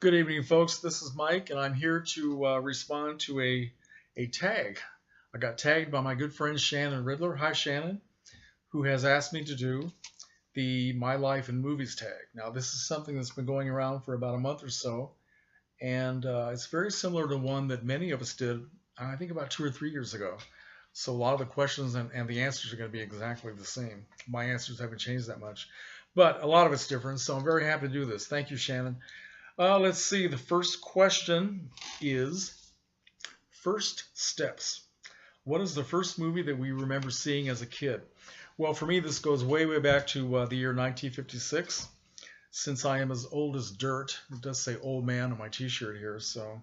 Good evening, folks. This is Mike, and I'm here to respond to a tag. I got tagged by my good friend Shannon Riddler. Hi, Shannon, who has asked me to do the My Life in Movies tag. Now, this is something that's been going around for about a month or so, and it's very similar to one that many of us did, I think, about 2 or 3 years ago. So a lot of the questions and the answers are going to be exactly the same. My answers haven't changed that much, but a lot of it's different. So I'm very happy to do this. Thank you, Shannon. Let's see. The first question is first steps. What is the first movie that we remember seeing as a kid? Well, for me, this goes way, way back to the year 1956. Since I am as old as dirt, it does say old man on my t-shirt here. So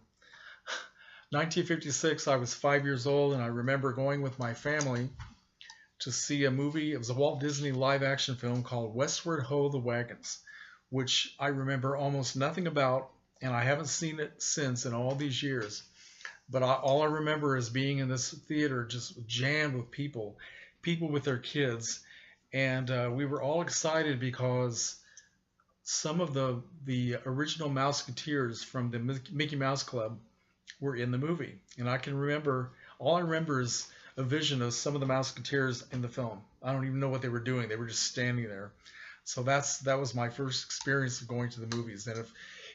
1956, I was 5 years old, and I remember going with my family to see a movie. It was a Walt Disney live action film called Westward Ho! The Wagons, which I remember almost nothing about, and I haven't seen it since in all these years. But all I remember is being in this theater just jammed with people with their kids, and we were all excited because some of the original Mouseketeers from the Mickey Mouse Club were in the movie, and all I remember is a vision of some of the Mouseketeers in the film. I don't even know what they were doing; they were just standing there. So that was my first experience of going to the movies. And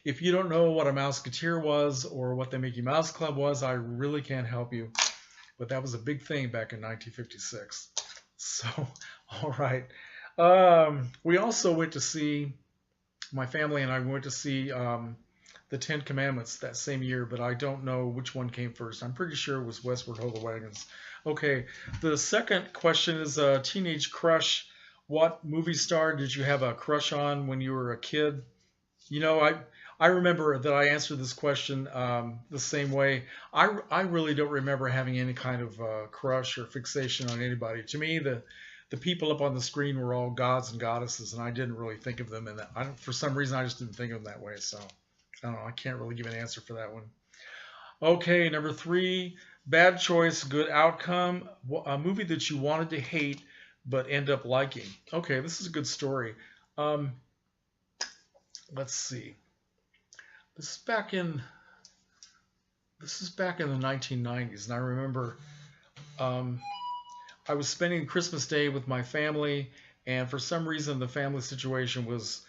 if you don't know what a Mouseketeer was or what the Mickey Mouse Club was, I really can't help you. But that was a big thing back in 1956. So, all right. We also went to see, my family and I went to see the Ten Commandments that same year, but I don't know which one came first. I'm pretty sure it was Westward Ho! The Wagons. Okay, the second question is a teenage crush. What movie star did you have a crush on when you were a kid? You know, I remember that I answered this question the same way. I really don't remember having any kind of crush or fixation on anybody. To me, the people up on the screen were all gods and goddesses, and I didn't really think of them. And for some reason, I just didn't think of them that way. So I don't know. I can't really give an answer for that one. Okay, number 3, bad choice, good outcome. A movie that you wanted to hate but end up liking. Okay, this is a good story. Let's see. This is back in the 1990s, and I remember I was spending Christmas Day with my family, and for some reason the family situation was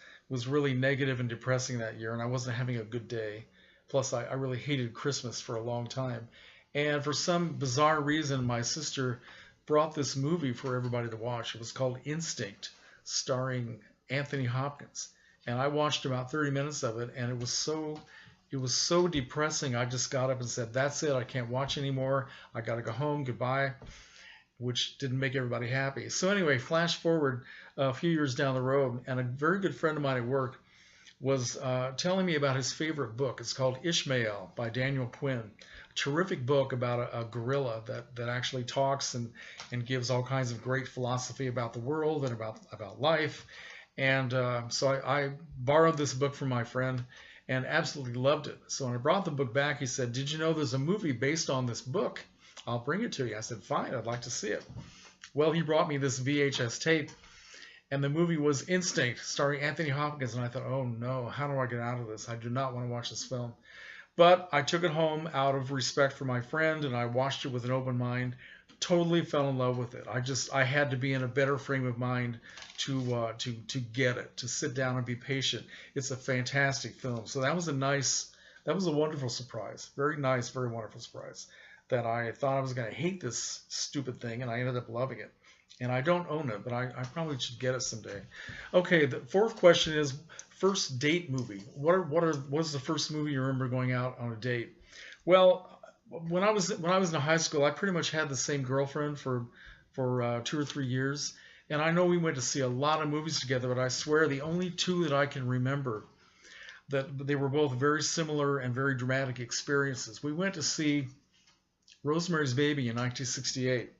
really negative and depressing that year, and I wasn't having a good day. Plus, I really hated Christmas for a long time, and for some bizarre reason, my sister brought this movie for everybody to watch. It was called Instinct, starring Anthony Hopkins. And I watched about 30 minutes of it, and it was so depressing. I just got up and said, "That's it. I can't watch anymore. I got to go home. Goodbye," which didn't make everybody happy. So anyway, flash forward a few years down the road, and a very good friend of mine at work was telling me about his favorite book. It's called Ishmael by Daniel Quinn. Terrific book about a gorilla that actually talks and gives all kinds of great philosophy about the world and about life. And so I borrowed this book from my friend and absolutely loved it. So when I brought the book back, he said, "Did you know there's a movie based on this book? I'll bring it to you." I said, "Fine, I'd like to see it." Well, he brought me this VHS tape, and the movie was Instinct, starring Anthony Hopkins. And I thought, oh no, how do I get out of this? I do not want to watch this film. But I took it home out of respect for my friend, and I watched it with an open mind. Totally fell in love with it. I had to be in a better frame of mind to get it, to sit down and be patient. It's a fantastic film. So that was a wonderful surprise. Very nice, very wonderful surprise. That I thought I was going to hate this stupid thing, and I ended up loving it. And I don't own it, but I probably should get it someday. Okay, the fourth question is first date movie. What is the first movie you remember going out on a date? Well, when I was in high school, I pretty much had the same girlfriend for 2 or 3 years, and I know we went to see a lot of movies together. But I swear the only 2 that I can remember that they were both very similar and very dramatic experiences. We went to see Rosemary's Baby in 1968.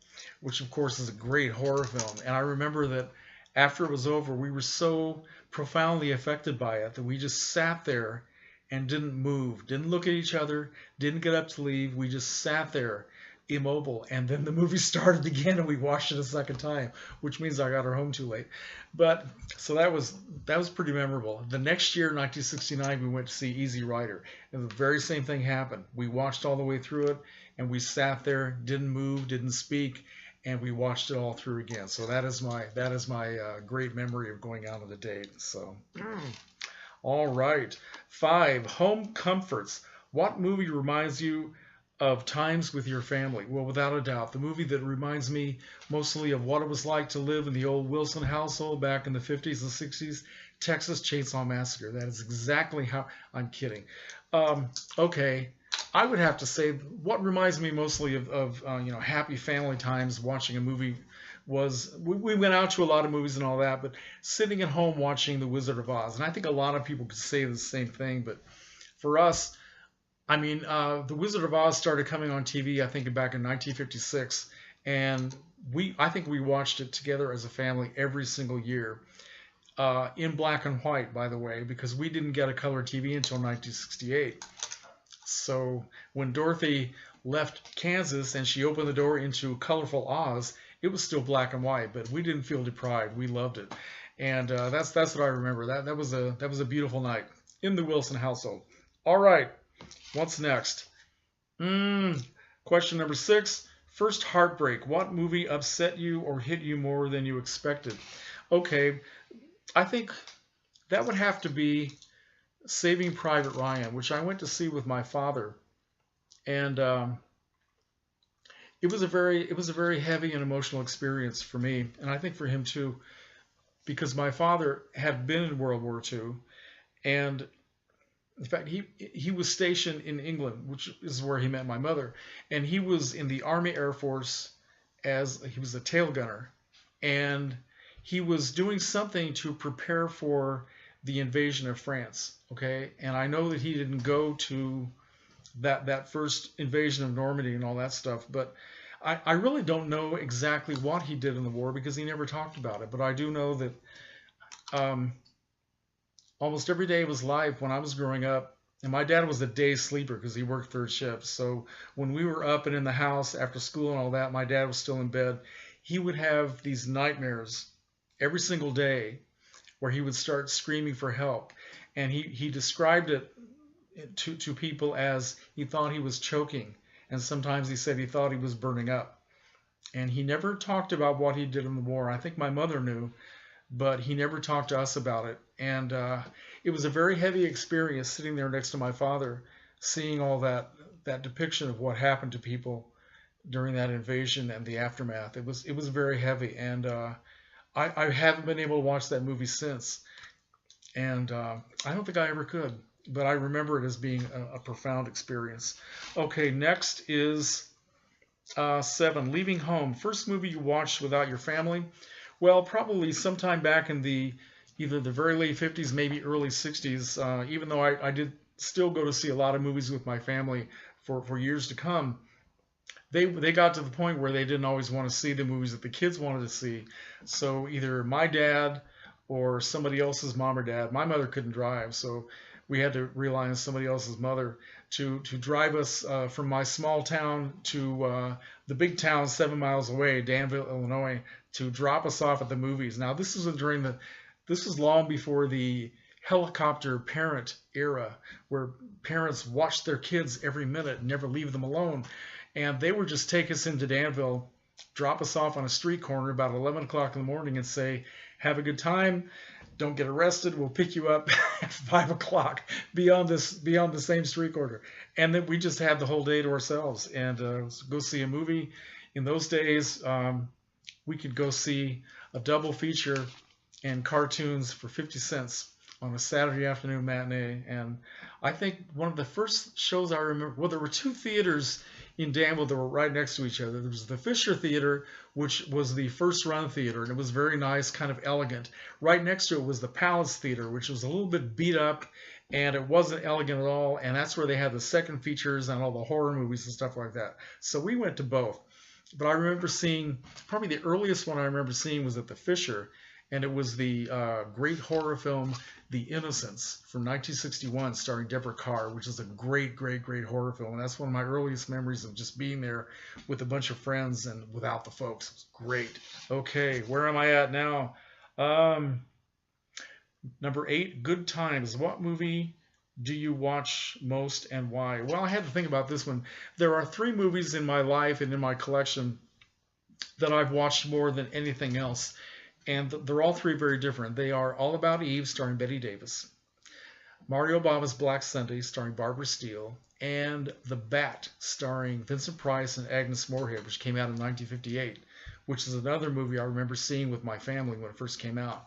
Which of course is a great horror film. And I remember that after it was over, we were so profoundly affected by it that we just sat there and didn't move, didn't look at each other, didn't get up to leave. We just sat there immobile. And then the movie started again, and we watched it a second time, which means I got her home too late. But so that was pretty memorable. The next year, 1969, we went to see Easy Rider, and the very same thing happened. We watched all the way through it, and we sat there, didn't move, didn't speak, and we watched it all through again. So that is my great memory of going out on the date. So, all right, 5 home comforts. What movie reminds you of times with your family? Well, without a doubt, the movie that reminds me mostly of what it was like to live in the old Wilson household back in the 50s and 60s, Texas Chainsaw Massacre. That is exactly how. I'm kidding. Okay, I would have to say what reminds me mostly of happy family times watching a movie was we went out to a lot of movies and all that, but sitting at home watching The Wizard of Oz. And I think a lot of people could say the same thing, but for us, I mean, The Wizard of Oz started coming on TV, I think, back in 1956, and I think we watched it together as a family every single year, in black and white, by the way, because we didn't get a color TV until 1968. So when Dorothy left Kansas and she opened the door into colorful Oz, it was still black and white, but we didn't feel deprived. We loved it, and that's what I remember. That was a beautiful night in the Wilson household. All right. What's next? Question number 6. First heartbreak. What movie upset you or hit you more than you expected? Okay, I think that would have to be Saving Private Ryan, which I went to see with my father, and it was a very heavy and emotional experience for me, and I think for him too, because my father had been in World War II, and in fact, he was stationed in England, which is where he met my mother. And he was in the Army Air Force he was a tail gunner. And he was doing something to prepare for the invasion of France. Okay. And I know that he didn't go to that first invasion of Normandy and all that stuff. But I really don't know exactly what he did in the war because he never talked about it. But I do know that almost every day of his life when I was growing up, and my dad was a day sleeper because he worked third shift. So when we were up and in the house after school and all that, my dad was still in bed. He would have these nightmares every single day where he would start screaming for help. And he described it to people as he thought he was choking. And sometimes he said he thought he was burning up. And he never talked about what he did in the war. I think my mother knew, but he never talked to us about it. And it was a very heavy experience sitting there next to my father, seeing all that depiction of what happened to people during that invasion and the aftermath. It was very heavy, and I haven't been able to watch that movie since, and I don't think I ever could. But I remember it as being a profound experience. Okay, next is 7, Leaving Home. First movie you watched without your family? Well, probably sometime back in either the very late 50s, maybe early 60s, even though I did still go to see a lot of movies with my family for years to come. They got to the point where they didn't always want to see the movies that the kids wanted to see. So either my dad or somebody else's mom or dad. My mother couldn't drive, so we had to rely on somebody else's mother to drive us from my small town to the big town 7 miles away, Danville, Illinois, to drop us off at the movies. Now this was long before the helicopter parent era, where parents watched their kids every minute and never leave them alone. And they would just take us into Danville, drop us off on a street corner about 11 o'clock in the morning and say, have a good time. Don't get arrested. We'll pick you up at 5 o'clock beyond the same street corner. And then we just had the whole day to ourselves and go see a movie. In those days, we could go see a double feature and cartoons for 50 cents on a Saturday afternoon matinee. And I think one of the first shows I remember, well, there were 2 theaters in Danville that were right next to each other. There was the Fisher Theater, which was the first run theater, and it was very nice, kind of elegant. Right next to it was the Palace Theater, which was a little bit beat up, and it wasn't elegant at all, and that's where they had the second features and all the horror movies and stuff like that. So we went to both. But I remember seeing, probably the earliest one I remember seeing was at the Fisher, and it was the great horror film The Innocents from 1961, starring Deborah Carr, which is a great, great, great horror film. And that's one of my earliest memories of just being there with a bunch of friends and without the folks. It was great. Okay, where am I at now? Number 8, Good Times. What movie do you watch most and why? Well, I had to think about this one. There are 3 movies in my life and in my collection that I've watched more than anything else. And they're all 3 very different. They are All About Eve, starring Bette Davis, Mario Bava's Black Sunday, starring Barbara Steele, and The Bat, starring Vincent Price and Agnes Moorehead, which came out in 1958, which is another movie I remember seeing with my family when it first came out.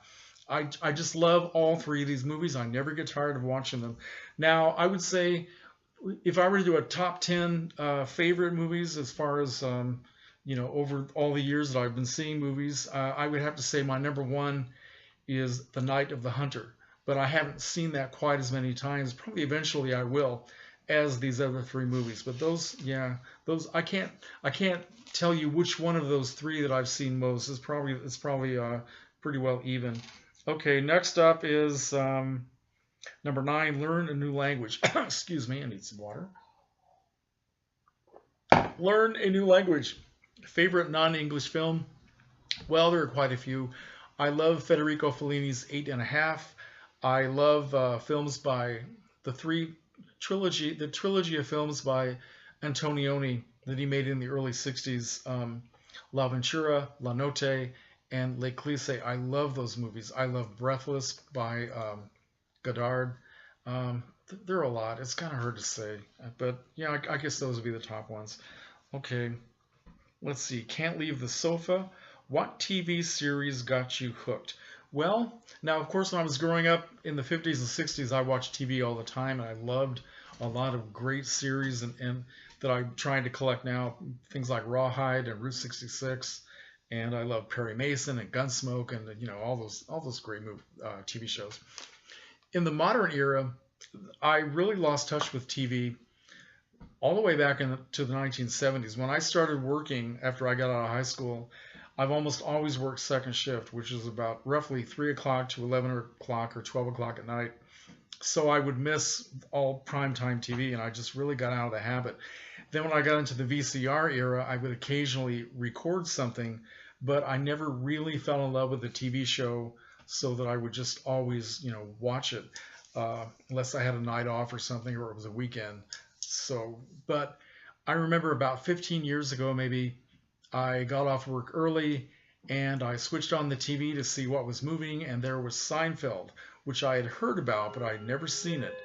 I just love all 3 of these movies. I never get tired of watching them. Now, I would say if I were to do a top 10 favorite movies as far as over all the years that I've been seeing movies, I would have to say my number 1 is The Night of the Hunter. But I haven't seen that quite as many times. Probably eventually I will, as these other 3 movies. But those I can't tell you which one of those 3 that I've seen most. It's probably pretty well even. Okay, next up is number 9, Learn a New Language. Excuse me, I need some water. Learn a new language. Favorite non-English film? Well, there are quite a few. I love Federico Fellini's 8½. I love films by the trilogy of films by Antonioni that he made in the early 60s. L'Avventura, La Notte, and L'Eclisse. I love those movies. I love Breathless by Godard. There are a lot. It's kind of hard to say, but yeah, I guess those would be the top ones. Okay, let's see. Can't Leave the Sofa. What TV series got you hooked? Well, now, of course, when I was growing up in the 50s and 60s, I watched TV all the time, and I loved a lot of great series and that I'm trying to collect now. Things like Rawhide and Route 66. And I love Perry Mason and Gunsmoke and all those great TV shows. In the modern era, I really lost touch with TV all the way back to the 1970s. When I started working after I got out of high school, I've almost always worked second shift, which is about roughly 3 o'clock to 11 o'clock or 12 o'clock at night. So I would miss all primetime TV, and I just really got out of the habit. Then when I got into the VCR era, I would occasionally record something, but I never really fell in love with the TV show so that I would just always, watch it, unless I had a night off or something, or it was a weekend. But I remember about 15 years ago, maybe, I got off work early and I switched on the TV to see what was moving, and there was Seinfeld, which I had heard about, but I had never seen it.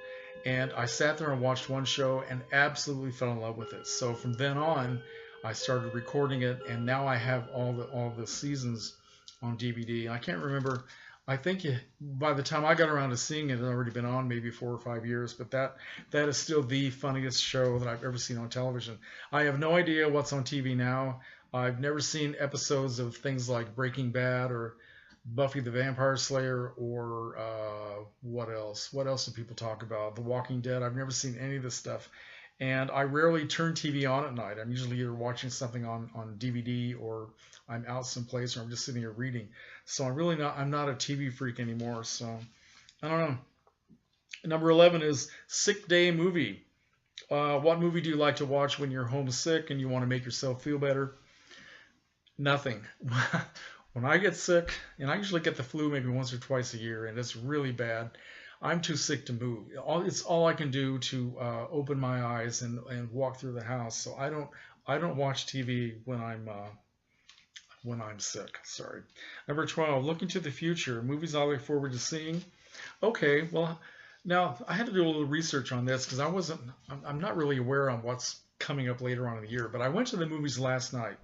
And I sat there and watched one show and absolutely fell in love with it. So from then on, I started recording it, and now I have all the seasons on DVD. I can't remember. I think by the time I got around to seeing it, it had already been on maybe 4 or 5 years. But that is still the funniest show that I've ever seen on television. I have no idea what's on TV now. I've never seen episodes of things like Breaking Bad or Buffy the Vampire Slayer or what else? What else do people talk about? The Walking Dead. I've never seen any of this stuff. And I rarely turn TV on at night. I'm usually either watching something on DVD or I'm out someplace or I'm just sitting here reading. So I'm not a TV freak anymore. So I don't know. Number 11 is Sick Day Movie. What movie do you like to watch when you're homesick and you want to make yourself feel better? Nothing. When I get sick, and I usually get the flu maybe once or twice a year, and it's really bad, I'm too sick to move. It's all I can do to open my eyes and walk through the house. So I don't watch TV when I'm sick. Sorry. Number 12, looking to the future, movies I look forward to seeing. Okay, well, now I had to do a little research on this because I'm not really aware on what's coming up later on in the year. But I went to the movies last night.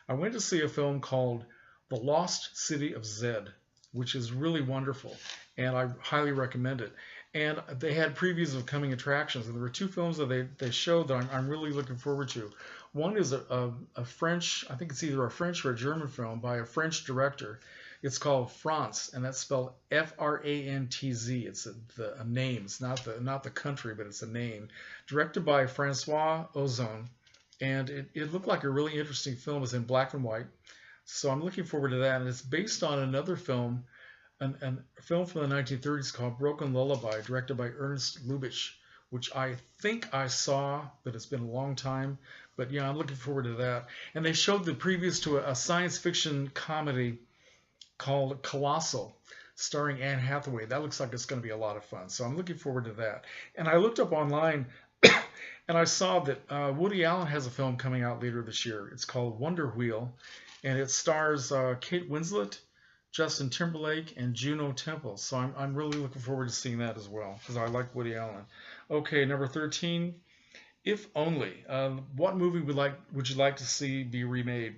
I went to see a film called The Lost City of Zed, which is really wonderful, and I highly recommend it. And they had previews of coming attractions, and there were 2 films that they showed that I'm really looking forward to. One is a French, I think it's either a French or a German film by a French director. It's called France, and that's spelled Frantz. It's a name. It's not the country, but it's a name. Directed by Francois Ozon, and it looked like a really interesting film. It's in black and white. So I'm looking forward to that. And it's based on another film, a film from the 1930s called Broken Lullaby, directed by Ernst Lubitsch, which I think I saw, but it's been a long time. But yeah, I'm looking forward to that. And they showed the previews to a science fiction comedy called Colossal, starring Anne Hathaway. That looks like it's going to be a lot of fun. So I'm looking forward to that. And I looked up online and I saw that Woody Allen has a film coming out later this year. It's called Wonder Wheel, and it stars Kate Winslet, Justin Timberlake, and Juno Temple. So I'm really looking forward to seeing that as well because I like Woody Allen. Okay, number 13. If only. What movie would you like to see be remade?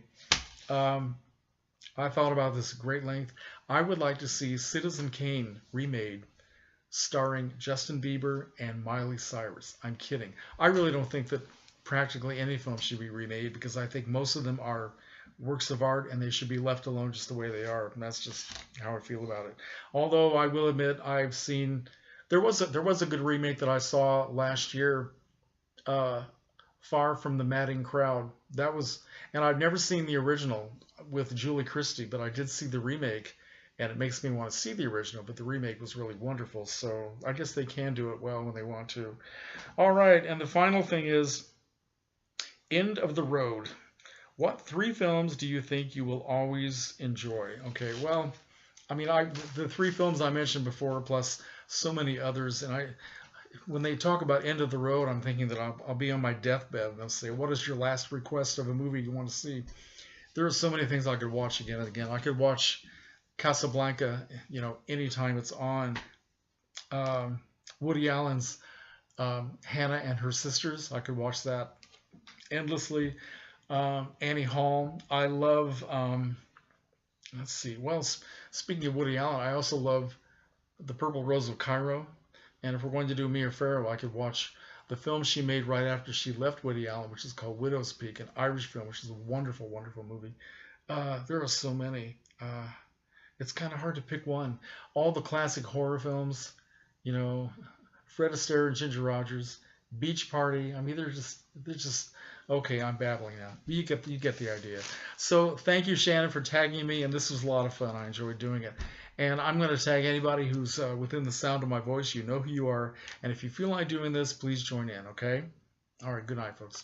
I thought about this at great length. I would like to see Citizen Kane remade, starring Justin Bieber and Miley Cyrus. I'm kidding. I really don't think that practically any film should be remade because I think most of them are works of art and they should be left alone just the way they are. And that's just how I feel about it. Although I will admit I've seen there was a good remake that I saw last year, Far from the Madding Crowd. That was, and I've never seen the original with Julie Christie, but I did see the remake, and it makes me want to see the original. But the remake was really wonderful, so I guess they can do it well when they want to. All right, and the final thing is End of the Road. What 3 films do you think you will always enjoy? Okay, well, I mean, the 3 films I mentioned before, plus so many others, and when they talk about End of the Road, I'm thinking that I'll be on my deathbed and they'll say, what is your last request of a movie you want to see? There are so many things I could watch again and again. I could watch Casablanca, anytime it's on. Woody Allen's Hannah and Her Sisters. I could watch that endlessly. Annie Hall. I love, let's see. Well, speaking of Woody Allen, I also love The Purple Rose of Cairo. And if we're going to do Mia Farrow, I could watch the film she made right after she left Woody Allen, which is called Widow's Peak, an Irish film, which is a wonderful, wonderful movie. There are so many. It's kind of hard to pick one. All the classic horror films, Fred Astaire and Ginger Rogers, Beach Party. I mean, they're just okay. I'm babbling now. You get the idea. So thank you, Shannon, for tagging me, and this was a lot of fun. I enjoyed doing it. And I'm going to tag anybody who's within the sound of my voice. You know who you are. And if you feel like doing this, please join in, okay? All right, good night, folks.